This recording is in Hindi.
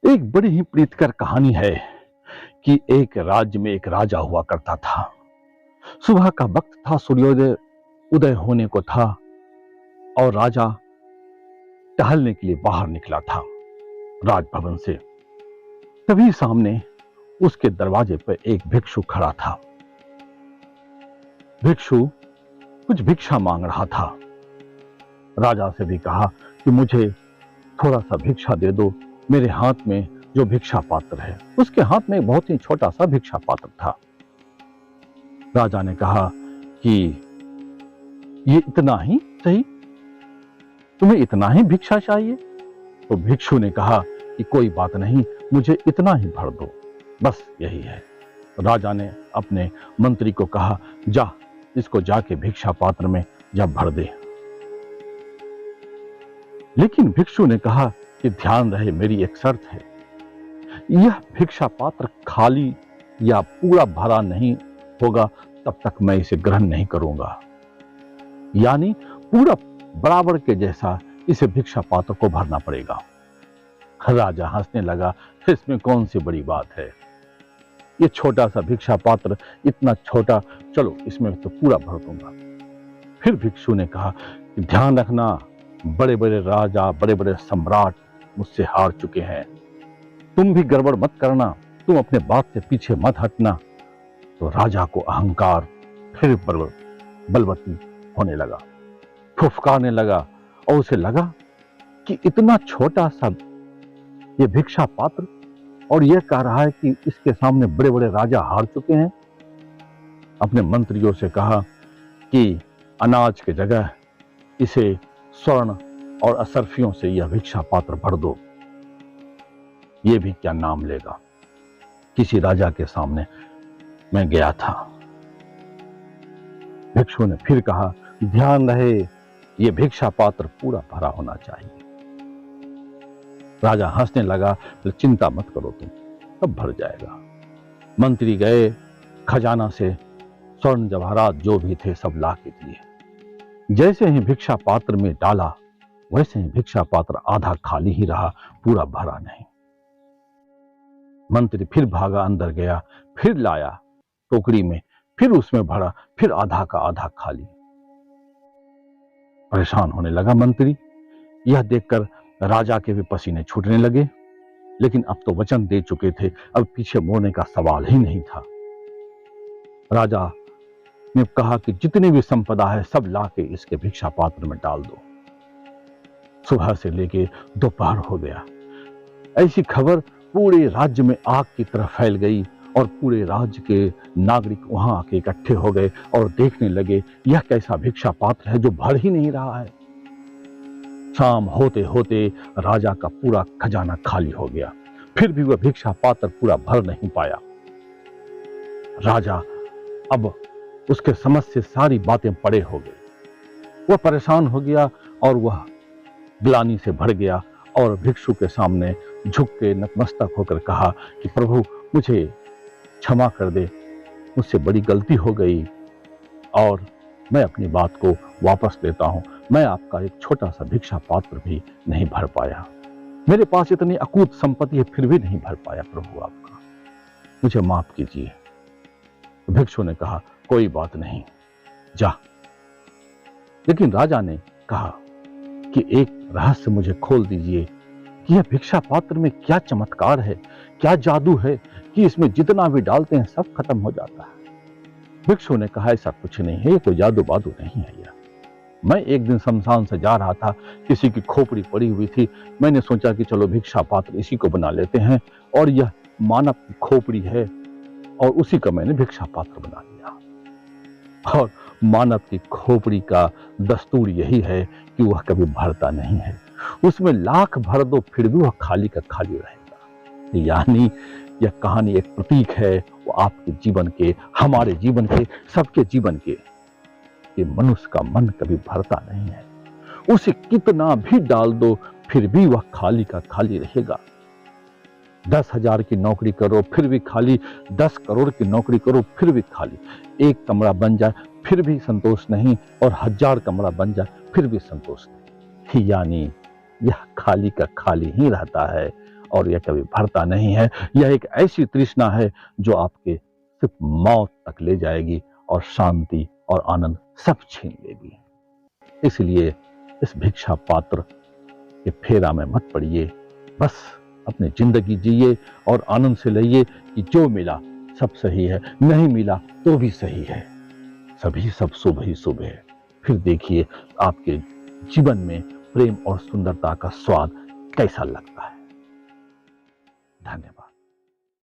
एक बड़ी ही प्रीतिकर कहानी है कि एक राज्य में एक राजा हुआ करता था। सुबह का वक्त था, सूर्योदय उदय होने को था और राजा टहलने के लिए बाहर निकला था राजभवन से। तभी सामने उसके दरवाजे पर एक भिक्षु खड़ा था। भिक्षु कुछ भिक्षा मांग रहा था। राजा से भी कहा कि मुझे थोड़ा सा भिक्षा दे दो। मेरे हाथ में जो भिक्षा पात्र है, उसके हाथ में बहुत ही छोटा सा भिक्षा पात्र था। राजा ने कहा कि ये इतना ही सही, तुम्हें इतना ही भिक्षा चाहिए? तो भिक्षु ने कहा कि कोई बात नहीं, मुझे इतना ही भर दो, बस यही है। राजा ने अपने मंत्री को कहा, जा इसको जाके भिक्षा पात्र में जा भर दे। लेकिन भिक्षु ने कहा कि ध्यान रहे, मेरी एक शर्त है, यह भिक्षा पात्र खाली या पूरा भरा नहीं होगा तब तक मैं इसे ग्रहण नहीं करूंगा। यानी पूरा बराबर के जैसा इसे भिक्षा पात्र को भरना पड़ेगा। राजा हंसने लगा, इसमें कौन सी बड़ी बात है, ये छोटा सा भिक्षा पात्र, इतना छोटा, चलो इसमें तो पूरा भर दूंगा। फिर भिक्षु ने कहा कि ध्यान रखना, बड़े बड़े राजा, बड़े बड़े सम्राट मुझसे हार चुके हैं, तुम भी गड़बड़ मत करना, तुम अपने बात से पीछे मत हटना। तो राजा को अहंकार फिर बलवती होने लगा, फुफकारने लगा और उसे लगा कि इतना छोटा सा ये भिक्षा पात्र और यह कह रहा है कि इसके सामने बड़े बड़े राजा हार चुके हैं। अपने मंत्रियों से कहा कि अनाज के जगह इसे स्वर्ण और असरफियों से यह भिक्षा पात्र भर दो, ये भी क्या नाम लेगा। किसी राजा के सामने मैं गया था। भिक्षु ने फिर कहा, ध्यान रहे, यह भिक्षा पात्र पूरा भरा होना चाहिए। राजा हंसने लगा, चिंता मत करो तुम, सब भर जाएगा। मंत्री गए, खजाना से स्वर्ण जवाहरात जो भी थे सब ला के दिए। जैसे ही भिक्षा पात्र में डाला, वैसे ही भिक्षा पात्र आधा खाली ही रहा, पूरा भरा नहीं। मंत्री फिर भागा, अंदर गया, फिर लाया टोकरी में, फिर उसमें भरा, फिर आधा का आधा खाली। परेशान होने लगा मंत्री। यह देखकर राजा के भी पसीने छूटने लगे, लेकिन अब तो वचन दे चुके थे, अब पीछे मोड़ने का सवाल ही नहीं था। राजा ने कहा कि जितनी भी संपदा है सब लाके इसके भिक्षा पात्र में डाल दो। सुबह से लेके दोपहर हो गया। ऐसी खबर पूरे राज्य में आग की तरह फैल गई और पूरे राज्य के नागरिक वहां आके इकट्ठे हो गए और देखने लगे, यह कैसा भिक्षा पात्र है जो भर ही नहीं रहा है। शाम होते होते राजा का पूरा खजाना खाली हो गया, फिर भी वह भिक्षा पात्र पूरा भर नहीं पाया। राजा अब उसके समझ से सारी बातें परे हो गई। वह परेशान हो गया और वह ग्लानि से भर गया और भिक्षु के सामने झुक के नतमस्तक होकर कहा कि प्रभु मुझे क्षमा कर दे, मुझसे बड़ी गलती हो गई और मैं अपनी बात को वापस लेता हूं। मैं आपका एक छोटा सा भिक्षा पात्र भी नहीं भर पाया, मेरे पास इतनी अकूत संपत्ति है फिर भी नहीं भर पाया प्रभु आपका, मुझे माफ कीजिए। भिक्षु ने कहा, कोई बात नहीं, जा। लेकिन राजा ने कहा कि एक रहस्य मुझे खोल दीजिए कि यह भिक्षा पात्र में क्या चमत्कार है, क्या जादू है कि इसमें जितना भी डालते हैं सब खत्म हो जाता है। भिक्षु ने कहा, ऐसा कुछ नहीं है, ये कोई जादू बादू नहीं है। यह मैं एक दिन शमशान से जा रहा था, किसी की खोपड़ी पड़ी हुई थी, मैंने सोचा कि चलो भिक्षा पात्र इसी को बना लेते हैं, और यह मानव की खोपड़ी है और उसी का मैंने भिक्षा पात्र बना लिया। और मानव की खोपड़ी का दस्तूर यही है कि वह कभी भरता नहीं है, उसमें लाख भर दो फिर भी वह खाली का खाली रहेगा। यानी यह कहानी एक प्रतीक है वो आपके जीवन के, हमारे जीवन के, सबके जीवन के, कि मनुष्य का मन कभी भरता नहीं है। उसे कितना भी डाल दो फिर भी वह खाली का खाली रहेगा। 10,000 की नौकरी करो फिर भी खाली, 10 करोड़ की नौकरी करो फिर भी खाली, एक कमरा बन जाए फिर भी संतोष नहीं, और 1000 कमरा बन जाए फिर भी संतोष नहीं। यानी यह खाली का खाली ही रहता है और यह कभी भरता नहीं है। यह एक ऐसी तृष्णा है जो आपके सिर्फ मौत तक ले जाएगी और शांति और आनंद सब छीन लेगी। इसलिए इस भिक्षा पात्र के फेरा में मत पड़िए, बस अपनी जिंदगी जिए और आनंद से लइए कि जो मिला सब सही है, नहीं मिला तो भी सही है, सभी सब शुभ ही शुभ है। फिर देखिए आपके जीवन में प्रेम और सुंदरता का स्वाद कैसा लगता है। धन्यवाद।